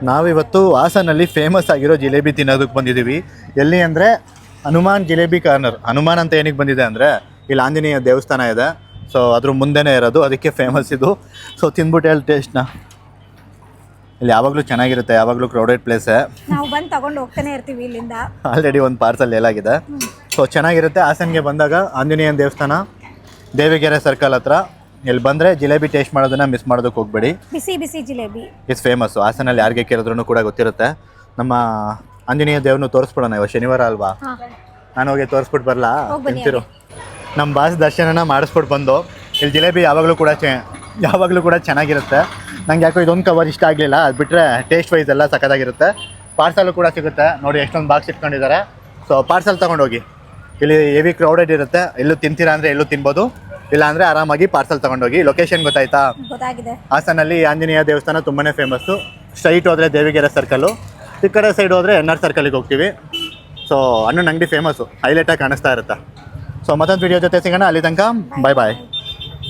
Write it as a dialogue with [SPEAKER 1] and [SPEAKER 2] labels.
[SPEAKER 1] ನಾವಿವತ್ತು ಹಾಸನಲ್ಲಿ ಫೇಮಸ್ ಆಗಿರೋ ಜಿಲೇಬಿ ತಿನ್ನೋದಕ್ಕೆ ಬಂದಿದ್ದೀವಿ. ಎಲ್ಲಿ ಅಂದರೆ ಹನುಮಾನ್ ಜಿಲೇಬಿ ಕಾರ್ನರ್. ಹನುಮಾನ್ ಅಂತ ಏನಕ್ಕೆ ಬಂದಿದೆ ಅಂದರೆ ಇಲ್ಲಿ ಆಂಜನೇಯ ದೇವಸ್ಥಾನ ಇದೆ, ಸೊ ಅದ್ರ ಮುಂದೆನೇ ಇರೋದು, ಅದಕ್ಕೆ ಫೇಮಸ್ ಇದು. ಸೊ ತಿಂದ್ಬಿಟ್ಟು ಹೇಳಿ ಟೇಸ್ಟ್ನ. ಇಲ್ಲಿ ಯಾವಾಗಲೂ ಚೆನ್ನಾಗಿರುತ್ತೆ, ಯಾವಾಗಲೂ ಕ್ರೌಡೆಡ್ ಪ್ಲೇಸೇ.
[SPEAKER 2] ನಾವು ಬಂದು ತಗೊಂಡು ಹೋಗ್ತಾನೆ ಇರ್ತೀವಿ ಇಲ್ಲಿಂದ.
[SPEAKER 1] ಆಲ್ರೆಡಿ ಒಂದು ಪಾರ್ಸಲ್ ಏಲಾಗಿದೆ. ಸೊ ಚೆನ್ನಾಗಿರುತ್ತೆ. ಹಾಸನ್ಗೆ ಬಂದಾಗ ಆಂಜನೇಯನ ದೇವಸ್ಥಾನ, ದೇವಿಗೆರೆ ಸರ್ಕಲ್ ಹತ್ರ ಇಲ್ಲಿ ಬಂದರೆ ಜಿಲೇಬಿ ಟೇಸ್ಟ್ ಮಾಡೋದನ್ನ ಮಿಸ್ ಮಾಡೋದಕ್ಕೆ ಹೋಗಬೇಡಿ.
[SPEAKER 2] ಬಿಸಿ ಬಿಸಿ ಜಿಲೇಬಿ
[SPEAKER 1] ಇಟ್ಸ್ ಫೇಮಸ್ಸು. ಹಾಸನಲ್ಲಿ ಯಾರಿಗೆ ಕೇಳಿದ್ರೂ ಕೂಡ ಗೊತ್ತಿರುತ್ತೆ. ನಮ್ಮ ಆಂಜನೇಯ ದೇವ್ರನ್ನು ತೋರಿಸ್ಬಿಡೋಣ, ಇವಾಗ ಶನಿವಾರ ಅಲ್ವಾ, ನಾನು ಹೋಗಿ ತೋರಿಸ್ಬಿಟ್ಟು ಬರಲಾ? ತಿಂತಿರು. ನಮ್ಮ ಬಾಸ್ ದರ್ಶನನ ಮಾಡಿಸ್ಬಿಟ್ಟು ಬಂದು ಇಲ್ಲಿ ಜಿಲೇಬಿ ಯಾವಾಗಲೂ ಕೂಡ ಚೆನ್ನಾಗಿರುತ್ತೆ. ನಂಗೆ ಯಾಕೋ ಇದೊಂದು ಕವರ್ ಇಷ್ಟ ಆಗಲಿಲ್ಲ, ಅದು ಬಿಟ್ಟರೆ ಟೇಸ್ಟ್ ವೈಸ್ ಎಲ್ಲ ಸಖತ್ತಾಗಿರುತ್ತೆ. ಪಾರ್ಸಲು ಕೂಡ ಸಿಗುತ್ತೆ ನೋಡಿ, ಎಷ್ಟೊಂದು ಬಾಕ್ಸ್ ಇಟ್ಕೊಂಡಿದ್ದಾರೆ. ಸೊ ಪಾರ್ಸಲ್ ತೊಗೊಂಡೋಗಿ. ಇಲ್ಲಿ ಹೆವಿ ಕ್ರೌಡೆಡ್ ಇರುತ್ತೆ, ಎಲ್ಲೂ ತಿಂತೀರಾ ಅಂದರೆ ಎಲ್ಲೂ ತಿನ್ಬೋದು, ಇಲ್ಲ ಅಂದರೆ ಆರಾಮಾಗಿ ಪಾರ್ಸಲ್ ತೊಗೊಂಡೋಗಿ. ಲೊಕೇಶನ್ ಗೊತ್ತಾಯ್ತಾ?
[SPEAKER 2] ಗೊತ್ತಾಗಿದೆ.
[SPEAKER 1] ಹಾಸನಲ್ಲಿ ಆಂಜನೇಯ ದೇವಸ್ಥಾನ ತುಂಬಾ ಫೇಮಸ್ಸು. ಸ್ಟ್ರೈಟ್ ಹೋದರೆ ದೇವಿಗೆರೆ ಸರ್ಕಲ್ಲು, ಈ ಕಡೆ ಸೈಡ್ ಹೋದರೆ NR ಸರ್ಕಲಿಗೆ ಹೋಗ್ತೀವಿ. ಸೊ ಹಣ್ಣು ಅಂಗಡಿ ಫೇಮಸ್ಸು, ಹೈಲೈಟಾಗಿ ಕಾಣಿಸ್ತಾ ಇರುತ್ತೆ. ಸೊ ಮತ್ತೊಂದು ವಿಡಿಯೋ ಜೊತೆ ಸಿಗೋಣ, ಅಲ್ಲಿ ತನಕ ಬಾಯ್ ಬಾಯ್.